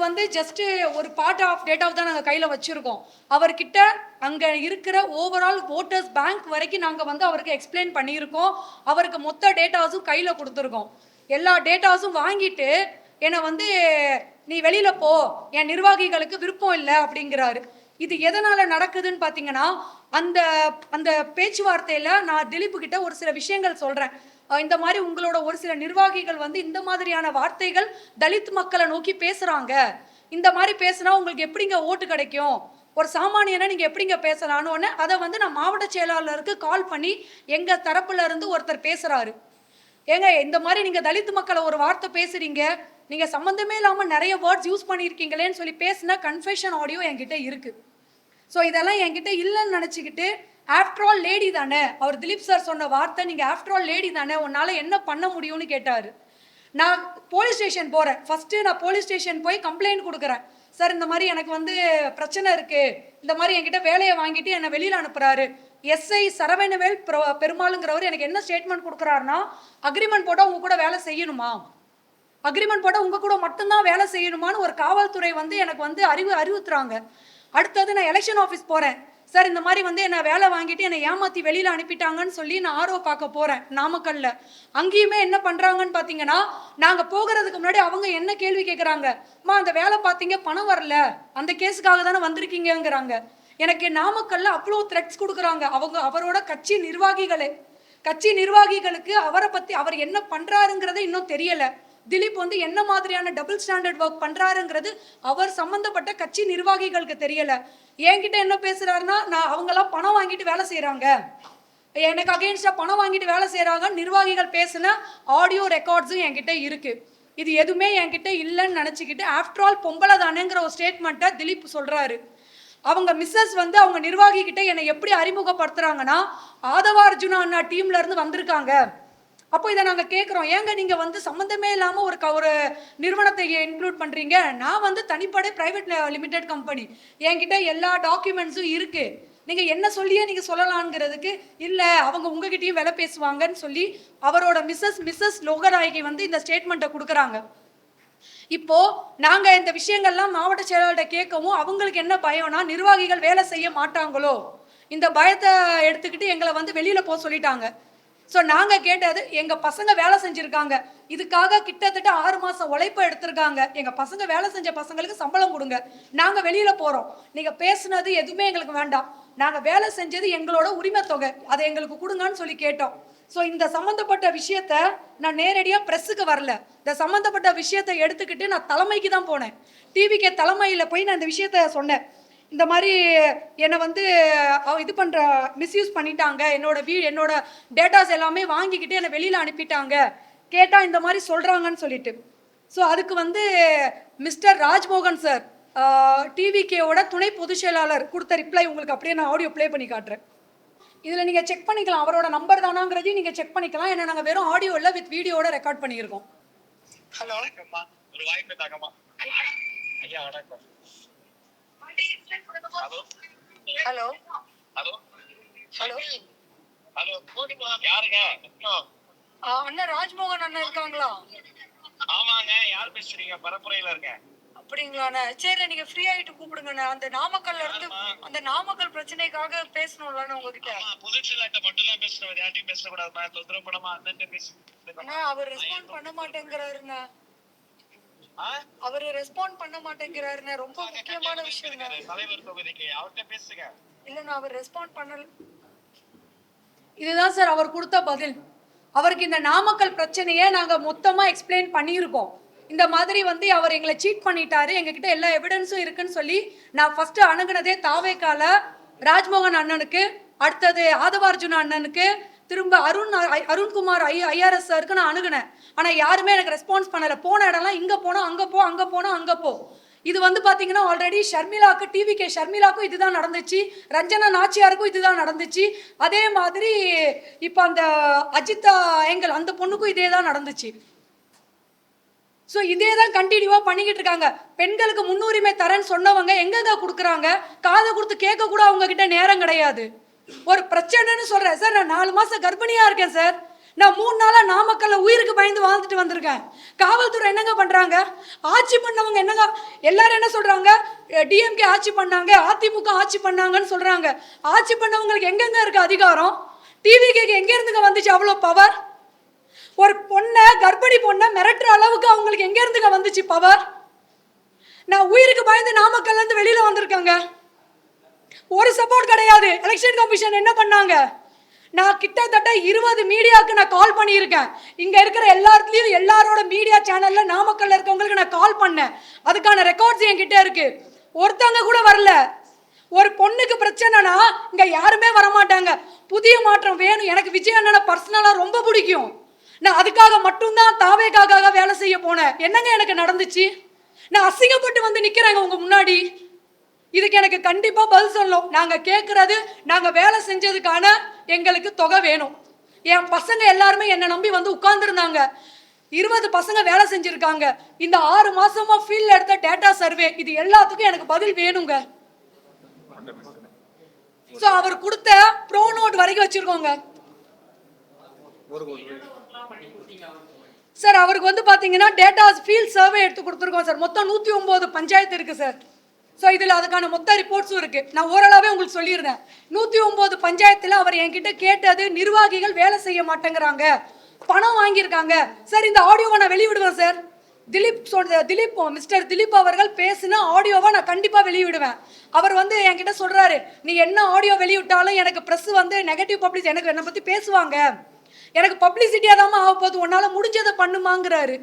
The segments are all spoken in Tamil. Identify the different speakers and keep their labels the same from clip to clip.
Speaker 1: வந்து ஜஸ்ட் ஒரு பார்ட் ஆஃப் டேட்டா தான் நாங்கள் கையில் வச்சுருக்கோம். அவர்கிட்ட அங்கே இருக்கிற ஓவரால் ஓட்டர்ஸ் பேங்க் வரைக்கும் நாங்கள் வந்து அவருக்கு எக்ஸ்பிளைன் பண்ணியிருக்கோம். அவருக்கு மொத்த டேட்டாஸும் கையில் கொடுத்துருக்கோம். எல்லா டேட்டாஸும் வாங்கிட்டு என்னை வந்து நீ வெளியில் போ, என் நிர்வாகிகளுக்கு விருப்பம் இல்லை அப்படிங்கிறாரு. இது எதனால் நடக்குதுன்னு பார்த்தீங்கன்னா, அந்த அந்த பேச்சுவார்த்தையில் நான் திலீப் கிட்ட ஒரு சில விஷயங்கள் சொல்கிறேன். இந்த மாதிரி உங்களோட ஒரு சில நிர்வாகிகள் வந்து இந்த மாதிரியான வார்த்தைகள் தலித் மக்களை நோக்கி பேசுகிறாங்க. இந்த மாதிரி பேசுனா உங்களுக்கு எப்படிங்க ஓட்டு கிடைக்கும், ஒரு சாமானியனை நீங்கள் எப்படிங்க பேசலான்னு அதை வந்து நான் மாவட்ட செயலாளருக்கு கால் பண்ணி எங்கள் தரப்புல இருந்து ஒருத்தர் பேசுகிறாரு. ஏங்க இந்த மாதிரி நீங்கள் தலித் மக்களை ஒரு வார்த்தை பேசுகிறீங்க, நீங்கள் சம்மந்தமே இல்லாமல் நிறைய வேர்ட்ஸ் யூஸ் பண்ணியிருக்கீங்களேன்னு சொல்லி பேசின கன்ஃபெஷன் ஆடியோ என்கிட்ட இருக்குது. ஸோ இதெல்லாம் என்கிட்ட இல்லைன்னு நினச்சிக்கிட்டு, ஆஃப்டர் ஆல் லேடி தானே, அவர் திலீப் சார் சொன்ன வார்த்தை, நீங்கள் ஆஃப்டர் ஆல் லேடி தானே, உன்னால் என்ன பண்ண முடியும்னு கேட்டார். நான் போலீஸ் ஸ்டேஷன் போகிறேன். ஃபஸ்ட்டு நான் போலீஸ் ஸ்டேஷன் போய் கம்ப்ளைண்ட் கொடுக்குறேன். சார் இந்த மாதிரி எனக்கு வந்து பிரச்சனை இருக்குது, இந்த மாதிரி என்கிட்ட வேலையை வாங்கிட்டு என்னை வெளியில் அனுப்புகிறாரு. எஸ்ஐ சரவணவேல் பெருமாளுங்கிறவர் எனக்கு என்ன ஸ்டேட்மெண்ட் கொடுக்குறாருன்னா, அக்ரிமெண்ட் போட்டால் உங்க கூட வேலை செய்யணுமா, அக்ரிமெண்ட் போட்டால் உங்க கூட மட்டும்தான் வேலை செய்யணுமான்னு ஒரு காவல்துறை வந்து எனக்கு வந்து அறிவுறுத்துறாங்க. அடுத்தது நான் எலெக்ஷன் ஆஃபீஸ் போகிறேன். சார் இந்த மாதிரி வந்து என்னை வேலை வாங்கிட்டு என்னை ஏமாற்றி வெளியில் அனுப்பிட்டாங்கன்னு சொல்லி நான் ஆர்ஓ பார்க்க போகிறேன் நாமக்கல்ல. அங்கேயுமே என்ன பண்ணுறாங்கன்னு பார்த்தீங்கன்னா, நாங்கள் போகிறதுக்கு முன்னாடி அவங்க என்ன கேள்வி கேட்குறாங்க, அம்மா அந்த வேலை பார்த்தீங்க பணம் வரல, அந்த கேஸுக்காக தானே வந்திருக்கீங்கிறாங்க. எனக்கு நாமக்கல்ல அவ்வளோ த்ரெட்ஸ் கொடுக்குறாங்க அவரோட கட்சி நிர்வாகிகளுக்கு அவரை பற்றி அவர் என்ன பண்ணுறாருங்கிறத இன்னும் தெரியலை. திலீப் வந்து என்ன மாதிரியான டபுள் ஸ்டாண்டர்ட் ஒர்க் பண்றாருங்கிறது அவர் சம்பந்தப்பட்ட கட்சி நிர்வாகிகளுக்கு தெரியல. என்கிட்ட என்ன பேசுறாருன்னா, நான் அவங்கெல்லாம் பணம் வாங்கிட்டு வேலை செய்யறாங்க, எனக்கு அகெயின்ஸ்டா பணம் வாங்கிட்டு வேலை செய்யறாங்க நிர்வாகிகள் பேசின ஆடியோ ரெக்கார்ட்ஸும் என்கிட்ட இருக்கு. இது எதுவுமே என்கிட்ட இல்லைன்னு நினைச்சுக்கிட்டு ஆஃப்டர் ஆல் பொம்பளை தானேங்கிற ஒரு ஸ்டேட்மெண்ட்டை திலீப் சொல்றாரு. அவங்க மிஸ்ஸஸ் வந்து அவங்க நிர்வாகி கிட்ட என்னை எப்படி அறிமுகப்படுத்துறாங்கன்னா, ஆதவ அர்ஜுனா அண்ணா டீம்ல இருந்து வந்திருக்காங்க. அப்போ இதை நாங்கள் கேட்குறோம், ஏங்க நீங்கள் வந்து சம்மந்தமே இல்லாமல் ஒரு நிறுவனத்தை இன்க்ளூட் பண்ணுறீங்க, நான் வந்து தனிப்படை பிரைவேட் லிமிடெட் கம்பெனி, என்கிட்ட எல்லா டாக்குமெண்ட்ஸும் இருக்குது, நீங்கள் என்ன சொல்லியே நீங்கள் சொல்லலாங்கிறதுக்கு இல்லை அவங்க உங்ககிட்டயும் வேலை பேசுவாங்கன்னு சொல்லி அவரோட மிஸ்ஸஸ் லோகநாயகி வந்து இந்த ஸ்டேட்மெண்ட்டை கொடுக்குறாங்க. இப்போ நாங்கள் இந்த விஷயங்கள்லாம் மாவட்ட செயலாளர்கிட்ட கேட்கவும் அவங்களுக்கு என்ன பயம்னா, நிர்வாகிகள் வேலை செய்ய மாட்டாங்களோ, இந்த பயத்தை எடுத்துக்கிட்டு எங்களை வந்து வெளியில் போக சொல்லிட்டாங்க. ஸோ நாங்கள் கேட்டது, எங்கள் பசங்க வேலை செஞ்சுருக்காங்க, இதுக்காக கிட்டத்தட்ட 6 மாதம் உழைப்பை எடுத்திருக்காங்க, எங்கள் பசங்க வேலை செஞ்ச பசங்களுக்கு சம்பளம் கொடுங்க, நாங்கள் வெளியில் போகிறோம், நீங்கள் பேசுனது எதுவுமே எங்களுக்கு வேண்டாம், நாங்கள் வேலை செஞ்சது எங்களோட உரிமை தொகை, அதை எங்களுக்கு கொடுங்கன்னு சொல்லி கேட்டோம். ஸோ இந்த சம்மந்தப்பட்ட விஷயத்த நான் நேரடியாக ப்ரெஸ்ஸுக்கு வரல, இந்த சம்மந்தப்பட்ட விஷயத்தை எடுத்துக்கிட்டு நான் தலைமைக்கு தான் போனேன். டிவிகே தலைமையில் போய் நான் இந்த விஷயத்த சொன்னேன். இந்த மாதிரி என்னை வந்து இது பண்ணுற மிஸ்யூஸ் பண்ணிட்டாங்க, என்னோட டேட்டாஸ் எல்லாமே வாங்கிக்கிட்டு என்னை வெளியில் அனுப்பிட்டாங்க, கேட்டால் இந்த மாதிரி சொல்கிறாங்கன்னு சொல்லிட்டு. ஸோ அதுக்கு வந்து மிஸ்டர் ராஜ்மோகன் சார், டிவிகேவோட துணை பொதுச் செயலாளர் கொடுத்த ரிப்ளை உங்களுக்கு அப்படியே நான் ஆடியோ ப்ளே பண்ணி காட்டுறேன். இதில் நீங்கள் செக் பண்ணிக்கலாம், அவரோட நம்பர் தானாங்கிறதையும் நீங்கள் செக் பண்ணிக்கலாம். ஏன்னா நாங்கள் வெறும் ஆடியோ இல்லை, வித் வீடியோட ரெக்கார்ட் பண்ணியிருக்கோம்.
Speaker 2: ஹலோ, ஒரு வாய்ப்பு தாங்கம்மா. ஐயா வணக்கம். Hello
Speaker 3: hello
Speaker 2: hello
Speaker 3: hello
Speaker 2: hello, யாருங்க?
Speaker 3: அண்ணா ராஜ்மோகன் அண்ணா இருக்காங்களா?
Speaker 2: ஆமாங்க, யார் பேசுறீங்க? பரப்புரையில இருக்கேன்.
Speaker 3: அப்படிங்களாண்ணா, சரி நீங்க ஃப்ரீ ஆயிட்டு கூப்பிடுங்கண்ணா. அந்த நாமக்கல்ல இருந்து அந்த நாமக்கல் பிரச்சனைக்காக பேசணும்லண்ணா உங்ககிட்ட.
Speaker 2: புதுச்சிலாட்ட மட்டும் தான் பேசுறேன், யார்ட்டையும் பேசக்கூடாதுமா, தொந்தரவு பண்ணாம அந்த பேசு.
Speaker 3: அண்ணா அவர் ரெஸ்பாண்ட் பண்ண மாட்டேங்கிறாருண்ணா, அவரு ரெஸ்பாண்ட் பண்ண மாட்டேங்கிறாருண்ணா, ரொம்ப முக்கியமான விஷயம்.
Speaker 2: தலைவர் தொகுதிக்கு அவர்கிட்ட பேசுங்க.
Speaker 3: இல்லண்ணா அவர் ரெஸ்பாண்ட் பண்ணல.
Speaker 1: இதுதான் சார் அவர் கொடுத்த பதில். அவருக்கு இந்த நாமக்கல் பிரச்சனையை நாங்கள் மொத்தமாக எக்ஸ்பிளைன் பண்ணியிருக்கோம். இந்த மாதிரி வந்து அவர் எங்களை சீட் பண்ணிட்டாரு, எங்ககிட்ட எல்லா எவிடன்ஸும் இருக்குன்னு சொல்லி நான் ஃபர்ஸ்ட் அணுகுனதே தாவேக்கால ராஜ்மோகன் அண்ணனுக்கு, அடுத்தது ஆதவார்ஜுனா அண்ணனுக்கு, திரும்ப அருண்குமார் ஐஆர்எஸ் சாருக்கு நான் அணுகுனேன். ஆனால் யாருமே எனக்கு ரெஸ்பான்ஸ் பண்ணலை. போன இடம்லாம் இங்கே போனோம், அங்கே போ, அங்கே போனோம், அங்கே போ. இது வந்து பார்த்தீங்கன்னா ஆல்ரெடி ஷர்மிளாக்கு, டிவிகே ஷர்மிளாக்கும் இதுதான் நடந்துச்சு, ரஞ்சனா நாச்சியாருக்கும் இதுதான் நடந்துச்சு, அதே மாதிரி இப்போ அந்த அஜிதா ஏங்கல் அந்த பொண்ணுக்கும் இதே தான் நடந்துச்சு. ஸோ இதே தான் கண்டினியூவாக பண்ணிக்கிட்டு இருக்காங்க. பெண்களுக்கு முன்னுரிமை தரேன்னு சொன்னவங்க எங்கெங்க கொடுக்குறாங்க? காதை கொடுத்து கேட்க கூட அவங்க கிட்ட நேரம் கிடையாது. ஒரு பிரச்சனைன்னு சொல்கிறேன் சார், நான் 4 மாதம் கர்ப்பிணியாக இருக்கேன் சார், நான் 3 நாளா நாமக்கல்ல உயிருக்கு பயந்து வாழ்ந்துட்டு வந்திருக்கேன். காவல்துறை என்னங்க பண்றாங்க? ஆட்சி பண்ணவங்க என்னங்க, எல்லாரும் என்ன சொல்றாங்க? டிஎம்கே ஆட்சி பண்ணாங்க, அதிமுக ஆட்சி பண்ணாங்கன்னு சொல்றாங்க. ஆட்சி பண்ணவங்களுக்கு எங்கெங்க இருக்கு அதிகாரம்? டிவிகேக்கு எங்க இருந்துங்க வந்துச்சு அவ்வளோ பவர்? ஒரு பொண்ணை, கர்ப்பிணி பொண்ணை மிரட்டுற அளவுக்கு அவங்களுக்கு எங்க இருந்துங்க வந்துச்சு பவர்? நான் உயிருக்கு பயந்து நாமக்கல்ல இருந்து வெளியில வந்திருக்கேங்க. ஒரு சப்போர்ட் கிடையாது. எலெக்ஷன் கமிஷன் என்ன பண்ணாங்க? நான் கிட்டத்தட்ட 20 மீடியாவுக்கு நான் கால் பண்ணியிருக்கேன். இங்க இருக்கிற எல்லாத்துலயும் எல்லாரோட மீடியா சேனல்ல நாமக்கல்ல இருக்கவங்களுக்கு நான் கால் பண்ணேன். அதுக்கான ரெக்கார்ட்ஸ் என்கிட்ட இருக்கு. ஒருத்தவங்க கூட வரல. ஒரு பொண்ணுக்கு பிரச்சனைனா இங்க யாருமே வரமாட்டாங்க. புதிய மாற்றம் வேணும். எனக்கு விஜய் அண்ணனை பர்சனலா ரொம்ப பிடிக்கும். நான் அதுக்காக மட்டும்தான் தாவேக்காக வேலை செய்ய போனேன். என்னங்க எனக்கு நடந்துச்சு? நான் அசிங்கப்பட்டு வந்து நிக்கிறேங்க உங்க முன்னாடி. இதுக்கு எனக்கு கண்டிப்பா பதில் சொல்லணும். நாங்க கேட்கறது, நாங்க வேலை செஞ்சதுக்கான எங்களுக்கு தொகை வேணும். என் பசங்க எல்லாருமே என்னை நம்பி வந்து உட்கார்ந்துருந்தாங்க. 20 பசங்க வேலை செஞ்சிருக்காங்க. இந்த 6 மாசமா ஃபீல்ட்ல எடுத்த டேட்டா சர்வே, இது எல்லாத்துக்கும் எனக்கு பதில் வேணுங்க. சோ அவர் கொடுத்த ப்ரோ நோட் வரைக்கும் வச்சிருக்கோங்க சார். அவருக்கு வந்து பாத்தீங்கன்னா டேட்டாஸ் ஃபீல்ட் சர்வே எடுத்து கொடுத்துருக்கோம் சார். மொத்தம் 109 பஞ்சாயத்து இருக்கு சார். ஸோ இதில் அதுக்கான மொத்த ரிப்போர்ட்ஸும் இருக்கு. நான் ஓரளவே உங்களுக்கு சொல்லியிருந்தேன். 109 பஞ்சாயத்தில் அவர் என்கிட்ட கேட்டது, நிர்வாகிகள் வேலை செய்ய மாட்டேங்கிறாங்க, பணம் வாங்கியிருக்காங்க சார். இந்த ஆடியோவை நான் வெளியிடுவேன் சார். மிஸ்டர் திலீப் அவர்கள் பேசின ஆடியோவை நான் கண்டிப்பாக வெளியிடுவேன். அவர் வந்து என்கிட்ட சொல்றாரு, நீ என்ன ஆடியோ வெளியிட்டாலும் எனக்கு ப்ரெஸ் வந்து நெகட்டிவ் பப்ளிசிட்டி, எனக்கு என்னை பற்றி பேசுவாங்க, எனக்கு பப்ளிசிட்டியாக தான் ஆக போகுது, உன்னால முடிஞ்சதை பண்ணுமாங்கிறாரு.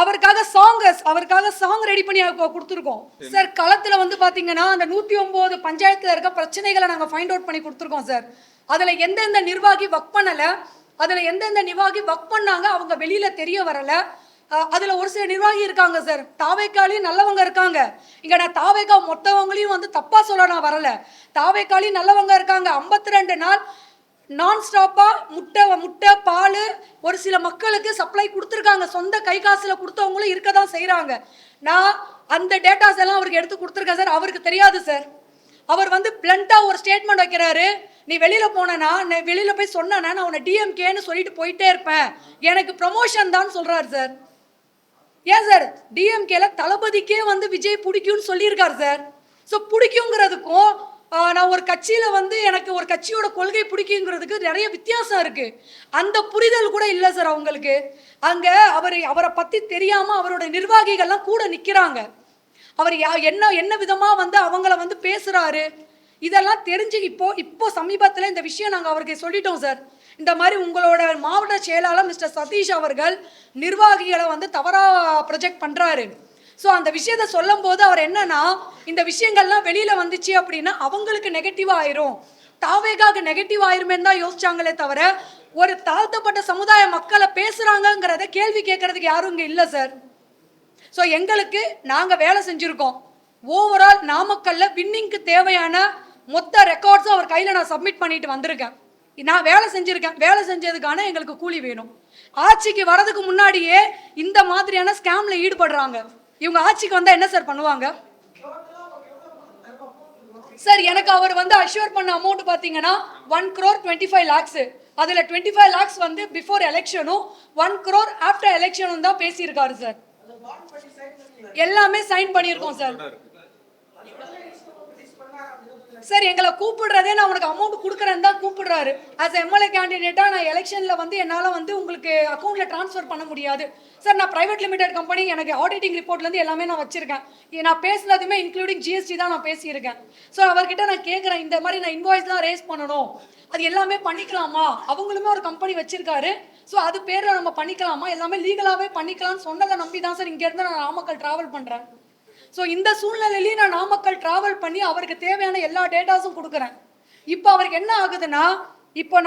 Speaker 1: அவருக்காக சாங் ரெடி பண்ணி கொடுத்துருக்கோம் சார். களத்துல வந்து பாத்தீங்கன்னா அந்த 109 பஞ்சாயத்துல இருக்க பிரச்சனைகளை நாங்க ஃபைண்ட் அவுட் பண்ணி கொடுத்துருக்கோம் சார். அதுல எந்தெந்த நிர்வாகி ஒர்க் பண்ணல, அதுல எந்தெந்த நிர்வாகி ஒர்க் பண்ணாங்க அவங்க வெளியில தெரிய வரல. அதுல ஒரு சில நிர்வாகி இருக்காங்க சார், தாவேக்காலையும் நல்லவங்க இருக்காங்க. இங்க நான் தாவேக்கா மொத்தவங்களையும் வந்து தப்பா சொல்ல நான் வரல. தாவேக்காலையும் நல்லவங்க இருக்காங்க. 52 நாள் நான் ஸ்டாப்பா முட்டை பால் ஒரு சில மக்களுக்கு சப்ளை கொடுத்துருக்காங்க. சொந்த கை காசுல கொடுத்தவங்களும் இருக்க தான் செய்கிறாங்க. நான் அந்த டேட்டாஸ் எல்லாம் அவருக்கு எடுத்து கொடுத்துருக்கேன் சார். அவருக்கு தெரியாது சார். அவர் வந்து பிளண்டா ஒரு ஸ்டேட்மெண்ட் வைக்கிறாரு, நீ வெளியில போனா, நான் வெளியில போய் சொன்னா நான் உன்னை டிஎம்கேன்னு சொல்லிட்டு போயிட்டே இருப்பேன், எனக்கு ப்ரமோஷன் தான் சொல்றாரு சார். ஏன் சார்? டிஎம்கேல தளபதிக்கே வந்து விஜய் பிடிக்கும்னு சொல்லியிருக்காரு சார். ஸோ பிடிக்குங்கிறதுக்கும் நான் ஒரு கட்சியில வந்து எனக்கு ஒரு கட்சியோட கொள்கை பிடிக்குங்கிறதுக்கு நிறைய வித்தியாசம் இருக்கு. அந்த புரிதல் கூட இல்லை சார் அவங்களுக்கு. அங்க அவரை பத்தி தெரியாம அவரோட நிர்வாகிகள்லாம் கூட நிக்கிறாங்க. அவர் என்ன விதமா வந்து அவங்கள வந்து பேசுறாரு, இதெல்லாம் தெரிஞ்சு இப்போ சமீபத்தில் இந்த விஷயம் நாங்கள் அவருக்கு சொல்லிட்டோம் சார். இந்த மாதிரி உங்களோட மாவட்ட செயலாளர் மிஸ்டர் சதீஷ் அவர்கள் நிர்வாகிகளை வந்து தவறா ப்ரொஜெக்ட் பண்றாரு. ஸோ அந்த விஷயத்த சொல்லும் போது அவர் என்னன்னா, இந்த விஷயங்கள்லாம் வெளியில வந்துச்சு அப்படின்னா அவங்களுக்கு நெகட்டிவ் ஆயிரும், தாவேகாக்கு நெகட்டிவ் ஆயிருமே தான் யோசிச்சாங்களே தவிர ஒரு தாழ்த்தப்பட்ட சமுதாய மக்களை பேசுறாங்கிறத கேள்வி கேட்கறதுக்கு யாரும் இங்க இல்லை சார். ஸோ எங்களுக்கு நாங்கள் வேலை செஞ்சுருக்கோம். ஓவரால் நாமக்கல்ல வின்னிங்க்கு தேவையான மொத்த ரெக்கார்ட்ஸும் அவர் கையில் நான் சப்மிட் பண்ணிட்டு வந்திருக்கேன். நான் வேலை செஞ்சுருக்கேன். வேலை செஞ்சதுக்கான எங்களுக்கு கூலி வேணும். ஆட்சிக்கு வரதுக்கு முன்னாடியே இந்த மாதிரியான ஸ்கேமில் ஈடுபடுறாங்க. இவங்க ஆட்சிக்கு வந்தால் என்ன சார் பண்ணுவாங்க சார்? எனக்கு அவர் வந்து அஷ்யூர் பண்ண அமௌண்ட் பார்த்தீங்கன்னா 1,25,00,000. அதில் 25 lakhs வந்து பிஃபோர் எலெக்ஷனும் 1 crore ஆஃப்டர் எலெக்ஷனும் தான் பேசியிருக்காரு சார். எல்லாமே சைன் பண்ணியிருக்கோம் சார். சார் எங்களை கூப்பிடுறதே நான் உனக்கு அமௌண்ட் கொடுக்குறேன்னு தான் கூப்பிடுறாரு. ஆஸ் எம்எல்ஏ கேண்டிடேட்டாக நான் எலெக்ஷனில் வந்து என்னால் வந்து உங்களுக்கு அக்கௌண்ட்டில் ட்ரான்ஸ்ஃபர் பண்ண முடியாது சார். நான் ப்ரைவேட் லிமிடெட் கம்பெனி, எனக்கு ஆடிட்டிங் ரிப்போர்ட்லேருந்து எல்லாமே நான் வச்சுருக்கேன். நான் பேசுனதுமே இன்க்ளூடிங் ஜிஎஸ்டி தான் நான் பேசியிருக்கேன். ஸோ அவர்கிட்ட நான் கேட்குறேன், இந்த மாதிரி நான் இன்வாய்ஸ் தான் ரேஸ் பண்ணணும், அது எல்லாமே பண்ணிக்கலாமா? அவங்களுமே ஒரு கம்பெனி வச்சிருக்காரு. ஸோ அது பேரில் நம்ம பண்ணிக்கலாமா? எல்லாமே லீகலாகவே பண்ணிக்கலாம்னு சொன்னதை நம்பி தான் சார் இங்கேருந்து நான் நாமக்கல் ட்ராவல் பண்ணுறேன். ஸோ இந்த சூழ்நிலையிலேயே நான் நாமக்கல் ட்ராவல் பண்ணி அவருக்கு தேவையான எல்லா டேட்டாஸும் கொடுக்குறேன். இப்போ அவருக்கு என்ன ஆகுதுன்னா, இப்போ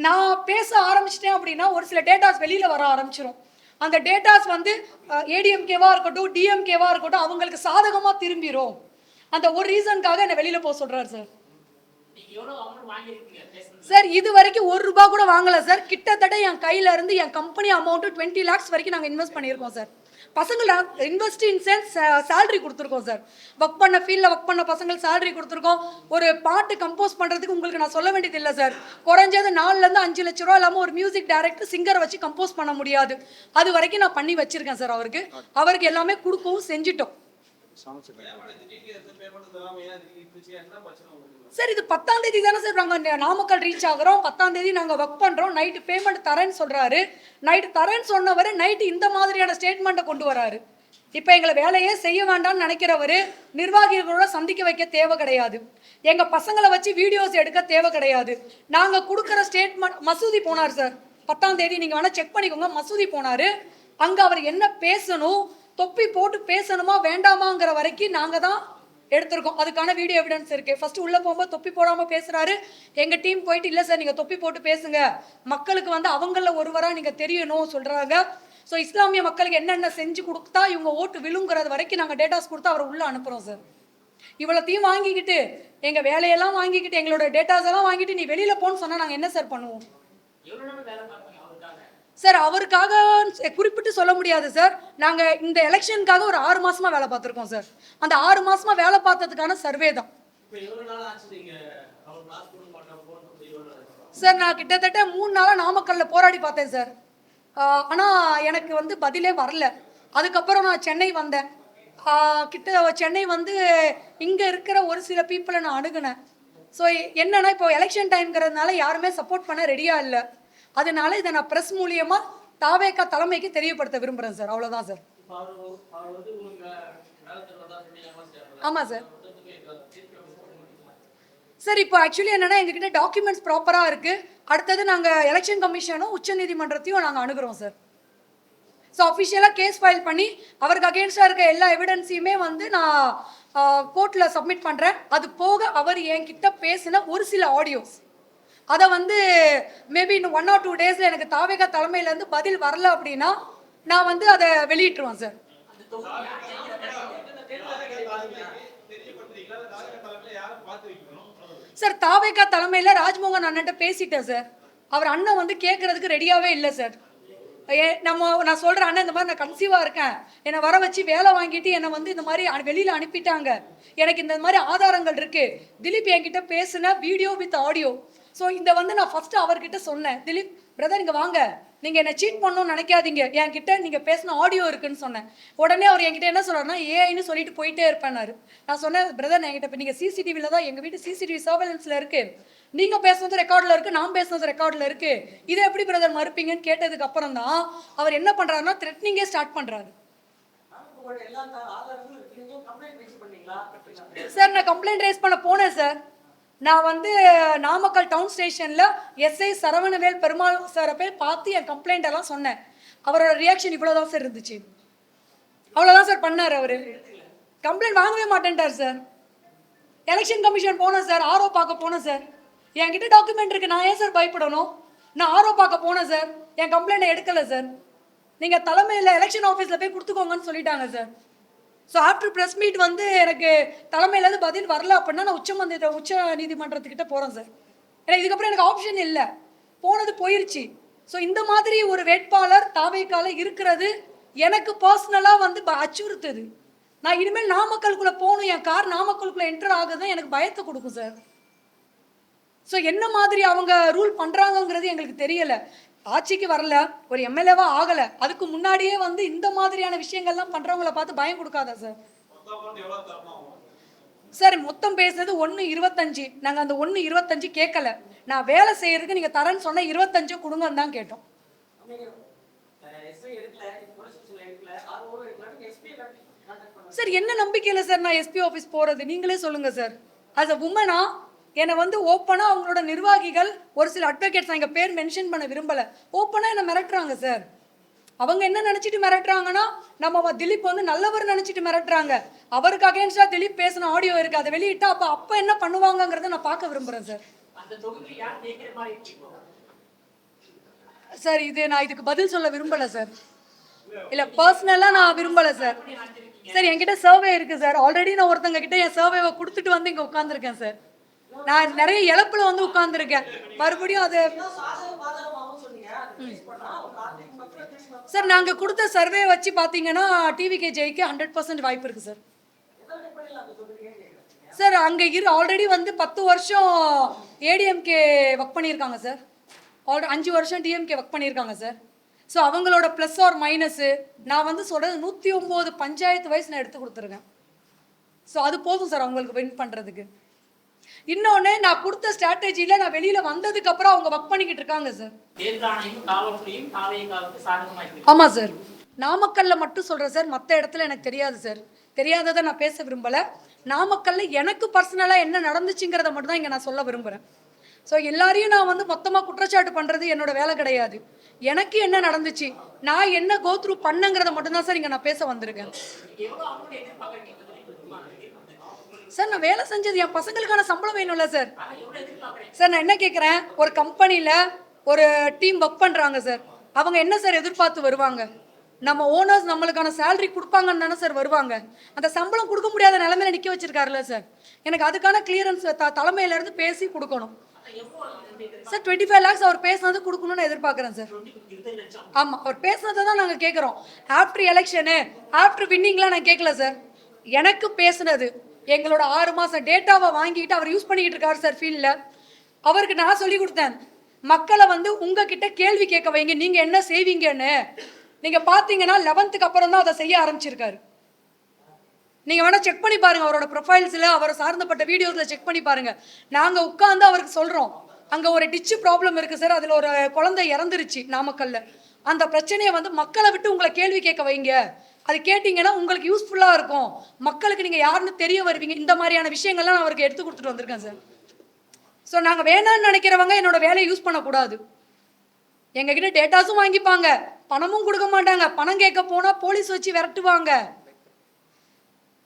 Speaker 1: நான் பேச ஆரம்பிச்சிட்டேன் அப்படின்னா ஒரு சில டேட்டாஸ் வெளியில் வர ஆரம்பிச்சிடும். அந்த டேட்டாஸ் வந்து ஏடிஎம்கேவாக இருக்கட்டும், டிஎம்கேவாக இருக்கட்டும், அவங்களுக்கு சாதகமாக திரும்பிடும். அந்த ஒரு ரீசனுக்காக என்னை வெளியில் போக சொல்கிறார் சார். சார் இது வரைக்கும் 1 ரூபா கூட வாங்கலை சார். கிட்டத்தட்ட என் கையில இருந்து என் கம்பெனி அமௌண்ட்டு 20 lakhs வரைக்கும் நாங்கள் இன்வெஸ்ட் பண்ணியிருக்கோம் சார். பசங்களை இன்வெஸ்ட் இன் சென்ஸ் சேலரி கொடுத்துருக்கோம் சார். ஒர்க் பண்ண ஃபீல்டில் ஒர்க் பண்ண பசங்களுக்கு சேலரி கொடுத்துருக்கோம். ஒரு பாட்டு கம்போஸ் பண்ணுறதுக்கு உங்களுக்கு நான் சொல்ல வேண்டியது இல்லை சார். குறைஞ்சது 4 5 லட்ச ரூபா இல்லாமல் ஒரு மியூசிக் டைரக்டர் சிங்கரை வச்சு கம்போஸ் பண்ண முடியாது. அது வரைக்கும் நான் பண்ணி வச்சிருக்கேன் சார். அவருக்கு எல்லாமே கொடுக்கவும் செஞ்சிட்டோம் சார். இது 10ஆம் தேதி தானே சார் நாங்கள் நாமக்கல் ரீச் ஆகிறோம். 10ஆம் தேதி நாங்கள் ஒர்க் பண்ணுறோம். நைட்டு பேமெண்ட் தரேன்னு சொல்கிறாரு. நைட்டு தரேன்னு சொன்னவர் நைட்டு இந்த மாதிரியான ஸ்டேட்மெண்ட்டை கொண்டு வராரு. இப்போ எங்களை வேலையே செய்ய வேண்டாம்னு நினைக்கிறவர் நிர்வாகிகளோட சந்திக்க வைக்க தேவை கிடையாது. எங்கள் பசங்களை வச்சு வீடியோஸ் எடுக்க தேவை கிடையாது. நாங்கள் கொடுக்குற ஸ்டேட்மெண்ட் மசூதி போனார் சார். 10ஆம் தேதி நீங்கள் வேணால் செக் பண்ணிக்கோங்க. மசூதி போனார். அங்கே அவர் என்ன பேசணும், தொப்பி போட்டு பேசணுமா வேண்டாமாங்கிற வரைக்கும் நாங்கள் தான் எடுத்திருக்கோம். அதுக்கான வீடியோ எவிடன்ஸ் இருக்குது. ஃபஸ்ட்டு உள்ளே போகும்போது தொப்பி போடாமல் பேசுகிறாரு. எங்கள் டீம் போயிட்டு இல்லை சார் நீங்கள் தொப்பி போட்டு பேசுங்க, மக்களுக்கு வந்து அவங்களில் ஒருவராக நீங்கள் தெரியணும் சொல்கிறாங்க. ஸோ இஸ்லாமிய மக்களுக்கு என்னென்ன செஞ்சு கொடுத்தா இவங்க ஓட்டு விழுங்கிறது வரைக்கும் நாங்கள் டேட்டாஸ் கொடுத்து அவரை உள்ளே அனுப்புகிறோம் சார். இவ்வளோத்தையும் வாங்கிக்கிட்டு எங்கள் வேலையெல்லாம் வாங்கிக்கிட்டு எங்களோட டேட்டாஸ் எல்லாம் வாங்கிட்டு நீ வெளியில் போன்னு சொன்னால் நாங்கள் என்ன சார் பண்ணுவோம் சார்? அவருக்காக குறிப்பிட்டு சொல்ல முடியாது சார். நாங்கள் இந்த எலெக்ஷனுக்காக ஒரு 6 மாசமா வேலை பார்த்துருக்கோம் சார். அந்த 6 மாசமா வேலை பார்த்ததுக்கான சர்வே தான் சார். நான் கிட்டத்தட்ட 3 நாளாக நாமக்கல்ல போராடி பார்த்தேன் சார். ஆனால் எனக்கு வந்து பதிலே வரல. அதுக்கப்புறம் நான் சென்னை வந்தேன். சென்னை வந்து இங்கே இருக்கிற ஒரு சில பீப்புளை நான் அணுகுனேன். ஸோ என்னன்னா இப்போ எலெக்ஷன் டைம்ங்கிறதுனால யாருமே சப்போர்ட் பண்ண ரெடியாக இல்லை. அதனால இதை நான் பிரஸ் மூலியமா தாவேகா தலைமைக்கு தெரியப்படுத்த விரும்புகிறேன் சார். அவ்வளோதான் சார். ஆமாம் சார். சார் இப்போ ஆக்சுவலி என்னன்னா எங்ககிட்ட டாக்குமெண்ட்ஸ் ப்ராப்பராக இருக்குது. அடுத்தது நாங்கள் எலெக்ஷன் கமிஷனும் உச்சநீதிமன்றத்தையும் நாங்கள் அணுகிறோம் சார். ஸோ அஃபிஷியலாக கேஸ் ஃபைல் பண்ணி அவருக்கு அகேன்ஸ்டாக இருக்க எல்லா எவிடன்ஸையுமே வந்து நான் கோர்ட்டில் சப்மிட் பண்ணுறேன். அது போக அவர் என்கிட்ட பேசின ஒரு சில ஆடியோஸ் அதை வந்து மேபி இன்னும் 1 or 2 டேஸில் எனக்கு தாவேகா தலைமையிலேருந்து பதில் வரல அப்படின்னா நான் வந்து அதை வெளியிட்டுருவேன் சார். சார் தாவேகா தலைமையில் ராஜ்மோகன் அண்ணன்ட்ட பேசிட்டேன் சார். அவர் அண்ணன் வந்து கேட்கறதுக்கு ரெடியாகவே இல்லை சார். நான் சொல்கிறேன் அண்ணன் இந்த மாதிரி நான் கன்சீவாக இருக்கேன், என்னை வர வச்சு வேலை வாங்கிட்டு என்னை வந்து இந்த மாதிரி வெளியில் அனுப்பிட்டாங்க, எனக்கு இந்த மாதிரி ஆதாரங்கள் இருக்குது. திலீப் என்கிட்ட பேசுன வீடியோ வித் ஆடியோ. ஸோ இந்த வந்து நான் ஃபஸ்ட்டு அவர்கிட்ட சொன்னேன், திலீப் பிரதர் இங்கே வாங்க, நீங்கள் என்னை சீட் பண்ணணும்னு நினைக்காதீங்க, என்கிட்ட நீங்கள் பேசின ஆடியோ இருக்குன்னு சொன்னேன். உடனே அவர் என்கிட்ட என்ன சொல்கிறாருன்னா ஏஐன்னு சொல்லிட்டு போயிட்டே இருப்பேன்னாரு. நான் சொன்னேன் பிரதர் என்கிட்ட இப்போ நீங்கள் சிசிடிவியில் தான், எங்கள் வீட்டு சிசிடிவி சர்வேலன்ஸில் இருக்குது, நீங்கள் பேசுனது ரெக்கார்டில் இருக்குது, நான் பேசுனது ரெக்கார்டில் இருக்குது, இதை எப்படி பிரதர் மறுப்பீங்கன்னு கேட்டதுக்கு அப்புறம் தான் அவர் என்ன பண்ணுறாருன்னா த்ரெட்னிங்கே ஸ்டார்ட் பண்ணுறாரு. சார் நான் கம்ப்ளைண்ட் ரைஸ் பண்ண போனேன் சார். நான் வந்து நாமக்கல் டவுன் ஸ்டேஷனில் எஸ்ஐ சரவணவேல் பெருமாள் சாரை போய் பார்த்து என் கம்ப்ளைண்ட் எல்லாம் சொன்னேன். அவரோட ரியாக்ஷன் இவ்வளோதான் சார் இருந்துச்சு. அவ்வளோதான் சார் பண்ணார். அவர் கம்ப்ளைண்ட் வாங்கவே மாட்டேன்ட்டார் சார். எலெக்ஷன் கமிஷன் போனேன் சார், ஆர்ஓ பார்க்க போனேன் சார். என்கிட்ட டாக்குமெண்ட் இருக்குது, நான் ஏன் சார் பயப்படணும்? நான் ஆர்ஓ பார்க்க போனேன் சார், என் கம்ப்ளைண்ட்டை எடுக்கலை சார். நீங்கள் தலைமையில் எலெக்ஷன் ஆஃபீஸில் போய் கொடுத்துக்கோங்கன்னு சொல்லிட்டாங்க sir. So after press meet வந்து எனக்கு தலைமையிலேருந்து பதில் வரல அப்படின்னா நான் உச்ச நீதிமன்றத்துக்கிட்ட போகிறேன் சார். ஏன்னா இதுக்கப்புறம் எனக்கு ஆப்ஷன் இல்லை, போனது போயிடுச்சு. ஸோ இந்த மாதிரி ஒரு வேட்பாளர் தாவேக்கால இருக்கிறது எனக்கு பர்சனலாக வந்து அச்சுறுத்துது. நான் இனிமேல் நாமக்கலுக்குள்ளே போகணும், என் கார் நாமக்கலுக்குள்ளே என்டர் ஆகுதுன்னு எனக்கு பயத்தை கொடுக்கும் சார். ஸோ என்ன மாதிரி அவங்க ரூல் பண்ணுறாங்கங்கிறது எங்களுக்கு தெரியலை. ஆட்சிக்கு வரல, ஒரு எம்எல்ஏவா ஆகலை, அதுக்கு முன்னாடியே வந்து இந்த மாதிரியான விஷயங்கள்லாம் பண்ணுறவங்கள பார்த்து பயம் கொடுக்காதா சார்? சார் மொத்தம் பேசுறது 1.25. நாங்கள் அந்த 1.25 கேட்கல. நான் வேலை செய்யறதுக்கு நீங்கள் தரேன்னு சொன்ன 25 கொடுங்கன்னு தான் கேட்டோம். சார் என்ன நம்பிக்கையில் சார் நான் எஸ்பி ஆஃபீஸ் போகிறது நீங்களே சொல்லுங்கள் சார். ஆஸ் அ உமனா என்னை வந்து ஓப்பனாக அவங்களோட நிர்வாகிகள் ஒரு சில அட்வொகேட்ஸ், நான் எங்கள் பேர் மென்ஷன் பண்ண விரும்பலை, ஓப்பனாக என்னை மிரட்டுறாங்க சார். அவங்க என்ன நினச்சிட்டு மிரட்டுறாங்கன்னா நம்ம திலீப் வந்து நல்லவர் நினச்சிட்டு மிரட்டுறாங்க. அவருக்கு அகேன்ஸ்டாக திலீப் பேசின ஆடியோ இருக்குது, அதை வெளியிட்டா அப்போ என்ன பண்ணுவாங்கங்கிறத நான் பார்க்க விரும்புகிறேன் சார். சார் நான் இதுக்கு பதில் சொல்ல விரும்பலை சார். இல்லை பர்சனலாக நான் விரும்பலை சார். சார் என்கிட்ட சர்வே இருக்குது சார். ஆல்ரெடி நான் ஒருத்தங்க கிட்ட என் சர்வேவை கொடுத்துட்டு வந்து இங்கே உட்காந்துருக்கேன் சார். நான் நிறைய இழப்புல வந்து உட்கார்ந்துருக்கேன். மறுபடியும் அது சார் நாங்கள் கொடுத்த சர்வே வச்சு பார்த்தீங்கன்னா டிவிகே ஜெயிக்க 100% வாய்ப்பு இருக்குது சார். சார் அங்கே ஆல்ரெடி வந்து 10 வருஷம் ஏடிஎம்கே ஒர்க் பண்ணியிருக்காங்க சார். 5 வருஷம் டிஎம்கே ஒர்க் பண்ணியிருக்காங்க சார். ஸோ அவங்களோட ப்ளஸ் ஆர் மைனஸு நான் வந்து சொல்கிறது 109 பஞ்சாயத்து வயசு நான் எடுத்து கொடுத்துருக்கேன். ஸோ அது போதும் சார் அவங்களுக்கு வின் பண்ணுறதுக்கு. இன்னொன்று நான் கொடுத்த ஸ்ட்ராட்டஜியில் நான் வெளியில் வந்ததுக்கப்புறம் அவங்க ஒர்க் பண்ணிக்கிட்டு இருக்காங்க சார். ஆமாம் சார். நாமக்கல்ல மட்டும் சொல்கிறேன் சார், மற்ற இடத்துல எனக்கு தெரியாது சார். தெரியாததை நான் பேச விரும்பலை. நாமக்கல்ல எனக்கு பர்சனலாக என்ன நடந்துச்சுங்கிறத மட்டும் தான் இங்கே நான் சொல்ல விரும்புகிறேன். ஸோ எல்லாரையும் நான் வந்து மொத்தமாக குற்றச்சாட்டு பண்ணுறது என்னோட வேலை கிடையாது. எனக்கு என்ன நடந்துச்சு, நான் என்ன கோத்ரூ பண்ணங்கிறத மட்டும்தான் சார் இங்கே நான் பேச வந்திருக்கேன். சார் நான் வேலை செஞ்சது என் பசங்களுக்கான சம்பளம் வேணும்ல சார். சார் நான் என்ன கேட்குறேன், ஒரு கம்பெனியில் ஒரு டீம் ஒர்க் பண்ணுறாங்க சார். அவங்க என்ன சார் எதிர்பார்த்து வருவாங்க? நம்ம ஓனர்ஸ் நம்மளுக்கான சேலரி கொடுப்பாங்கன்னு தானே சார் வருவாங்க. அந்த சம்பளம் கொடுக்க முடியாத நிலைமையில நிற்க வச்சிருக்காருல்ல சார். எனக்கு அதுக்கான கிளியரன்ஸ் தலைமையிலேருந்து பேசி கொடுக்கணும் சார். 25 lakhs அவர் பேசுனது கொடுக்கணும்னு எதிர்பார்க்குறேன் சார். ஆமாம், அவர் பேசுனதை தான் நாங்கள் கேட்குறோம். ஆஃப்டர் எலெக்ஷனு ஆஃப்டர் வின்னிங்லாம் நான் கேட்கல சார். எனக்கு பேசுனது எங்களோட 6 மாதம் டேட்டாவை வாங்கிட்டு அவர் யூஸ் பண்ணிக்கிட்டு இருக்காரு சார் ஃபீல்டில். அவருக்கு நான் சொல்லி கொடுத்தேன், மக்களை வந்து உங்ககிட்ட கேள்வி கேட்க வைங்க, நீங்கள் என்ன செய்வீங்கன்னு. நீங்கள் பார்த்தீங்கன்னா 11th அப்புறம் தான் அதை செய்ய ஆரம்பிச்சிருக்காரு. நீங்கள் வேணால் செக் பண்ணி பாருங்கள், அவரோட ப்ரொஃபைல்ஸில் அவரை சார்ந்தப்பட்ட வீடியோஸில் செக் பண்ணி பாருங்கள். நாங்கள் உட்காந்து அவருக்கு சொல்கிறோம், அங்கே ஒரு டிச்சு ப்ராப்ளம் இருக்குது சார், அதில் ஒரு குழந்தை இறந்துருச்சு நாமக்கல்ல. அந்த பிரச்சனையை வந்து மக்களை விட்டு உங்களை கேள்வி கேட்க வைங்க, அது கேட்டிங்கன்னா உங்களுக்கு யூஸ்ஃபுல்லாக இருக்கும், மக்களுக்கு நீங்கள் யாருன்னு தெரிய வருவீங்க. இந்த மாதிரியான விஷயங்கள்லாம் நான் அவருக்கு எடுத்து கொடுத்துட்டு வந்திருக்கேன் சார். ஸோ நாங்கள் வேணான்னு நினைக்கிறவங்க என்னோட வேலையை யூஸ் பண்ணக்கூடாது. எங்ககிட்ட டேட்டாஸும் வாங்கிப்பாங்க, பணமும் கொடுக்க மாட்டாங்க. பணம் கேட்க போனால் போலீஸ் வச்சு விரட்டுவாங்க.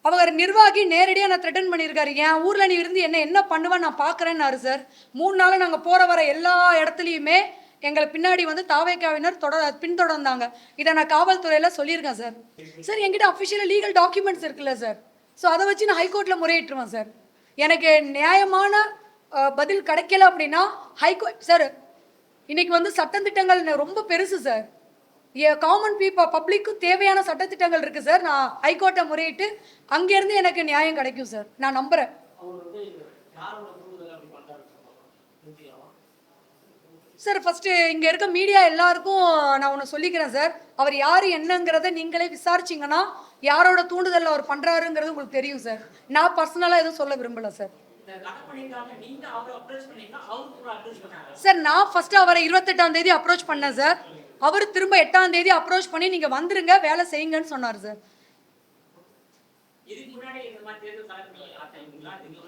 Speaker 1: அவர் நிர்வாகி நேரடியாக நான் த்ரெட்டன் பண்ணியிருக்காரு, என் ஊரில் நீ இருந்து என்ன பண்ணுவேன்னு நான் பார்க்குறேன்னாரு சார். 3 நாள் நாங்கள் போகிற வர எல்லா இடத்துலையுமே எங்களை பின்னாடி வந்து தாவேக்காவினர் பின்தொடர்ந்தாங்க. இதை நான் காவல்துறையில் சொல்லியிருக்கேன் சார். சார் என்கிட்ட அஃபிஷியலாக லீகல் டாக்குமெண்ட்ஸ் இருக்குல்ல சார். ஸோ அதை வச்சு நான் ஹைகோர்ட்டில் முறையிட்டுருவேன் சார். எனக்கு நியாயமான பதில் கிடைக்கல அப்படின்னா ஹைகோர்ட் சார். இன்னைக்கு வந்து சட்டத்திட்டங்கள் ரொம்ப பெருசு சார். காமன் பப்ளிக்கு தேவையான சட்டத்திட்டங்கள் இருக்குது சார். நான் ஹைகோர்ட்டை முறையிட்டு அங்கேருந்து எனக்கு நியாயம் கிடைக்கும் சார், நான் நம்புகிறேன். சார் ஃபஸ்ட்டு இங்கே இருக்க மீடியா எல்லாருக்கும் நான் ஒன்று சொல்லிக்கிறேன் சார். அவர் யார் என்னங்கிறத நீங்களே விசாரிச்சிங்கன்னா யாரோட தூண்டுதலில் அவர் பண்ணுறாருங்கிறது உங்களுக்கு தெரியும் சார். நான் பர்சனலாக எதுவும் சொல்ல விரும்பலை சார். சார் நான் ஃபஸ்ட்டு அவரை 28ஆம் தேதி அப்ரோச் பண்ணேன் சார். அவர் திரும்ப 8ஆம் தேதி அப்ரோச் பண்ணி நீங்கள் வந்துருங்க வேலை செய்யுங்கன்னு சொன்னார் சார்.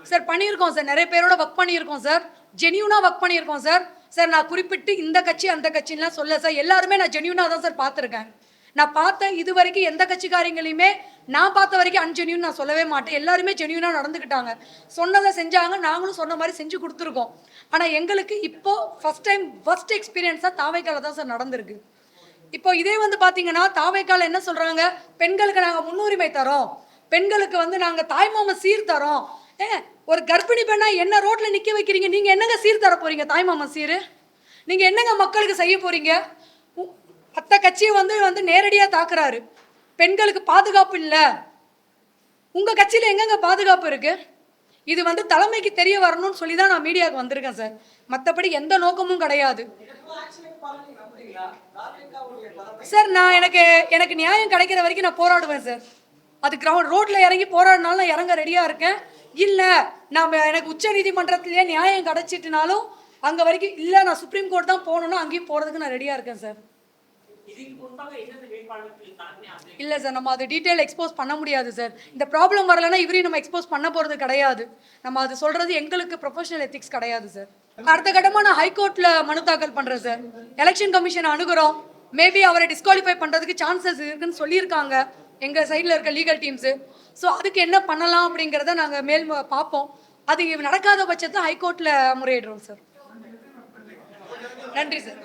Speaker 1: சார் பண்ணியிருக்கோம் சார், நிறைய பேரோட ஒர்க் பண்ணியிருக்கோம் சார், ஜென்யூனாக ஒர்க் பண்ணியிருக்கோம் சார். சார் நான் குறிப்பிட்டு இந்த கட்சி அந்த கட்சின்லாம் சொல்ல சார், எல்லாருமே நான் ஜென்யூனாக தான் சார் பார்த்துருக்கேன். நான் பார்த்தேன் இது வரைக்கும் எந்த கட்சிக்காரங்களையுமே நான் பார்த்த வரைக்கும் அன்ஜென்யூன் நான் சொல்லவே மாட்டேன். எல்லாருமே ஜென்யூனாக நடந்துக்கிட்டாங்க, சொன்னதை செஞ்சாங்க, நாங்களும் சொன்ன மாதிரி செஞ்சு கொடுத்துருக்கோம். ஆனால் எங்களுக்கு இப்போது ஃபஸ்ட் டைம் ஃபர்ஸ்ட் எக்ஸ்பீரியன்ஸாக தாவேக்கால தான் சார் நடந்திருக்கு. இப்போ இதே வந்து பார்த்தீங்கன்னா தாவேக்கால என்ன சொல்கிறாங்க, பெண்களுக்கு நாங்கள் முன்னுரிமை தரோம், பெண்களுக்கு வந்து நாங்கள் தாய்மாம சீர் தரோம். ஒரு கர்ப்பிணி பெண்ணா என்ன ரோட்டில் நிற்க வைக்கிறீங்க? நீங்கள் என்னங்க சீர் தர போகிறீங்க? தாய்மாம சீர் நீங்கள் என்னங்க மக்களுக்கு செய்ய போகிறீங்க? மற்ற கட்சியை வந்து நேரடியாக தாக்குறாரு, பெண்களுக்கு பாதுகாப்பு இல்லை. உங்கள் கட்சியில் எங்கெங்க பாதுகாப்பு இருக்குது? இது வந்து தலைமைக்கு தெரிய வரணும்னு சொல்லி தான் நான் மீடியாவுக்கு வந்திருக்கேன் சார். மற்றபடி எந்த நோக்கமும் கிடையாது சார். நான் எனக்கு நியாயம் கிடைக்கிற வரைக்கும் நான் போராடுவேன் சார். அது கிரவுண்ட் ரோட்டில் இறங்கி போராடினாலும் நான் இறங்க ரெடியாக இருக்கேன். இல்லை எனக்கு உச்ச நீதிமன்றத்திலேயே நியாயம் கிடைச்சிட்டுனாலும் அங்கே வரைக்கும் இல்லை, நான் சுப்ரீம் கோர்ட் தான் போகணுன்னா அங்கேயும் போகிறதுக்கு நான் ரெடியாக இருக்கேன் சார். இல்லை சார், நம்ம அது டீட்டெயில் எக்ஸ்போஸ் பண்ண முடியாது சார். இந்த ப்ராப்ளம் வரலைன்னா இவரையும் நம்ம எக்ஸ்போஸ் பண்ண போகிறது கிடையாது. நம்ம அது சொல்கிறது எங்களுக்கு ப்ரொஃபஷனல் எத்திக்ஸ் கிடையாது சார். அடுத்த கட்டமாக நான் ஹைகோர்ட்டில் மனு தாக்கல் பண்ணுறேன் சார். எலெக்ஷன் கமிஷனை அணுகுறோம். மேபி அவரை டிஸ்குவாலிஃபை பண்ணுறதுக்கு சான்சஸ் இருக்குன்னு சொல்லியிருக்காங்க எங்கள் சைடில் இருக்க லீகல் டீம்ஸு. ஸோ அதுக்கு என்ன பண்ணலாம் அப்படிங்கிறத நாங்கள் மேல் பார்ப்போம். அது நடக்காத பட்சத்தை ஹைகோர்ட்டில் முறையிடுறோம் சார். நன்றி சார்.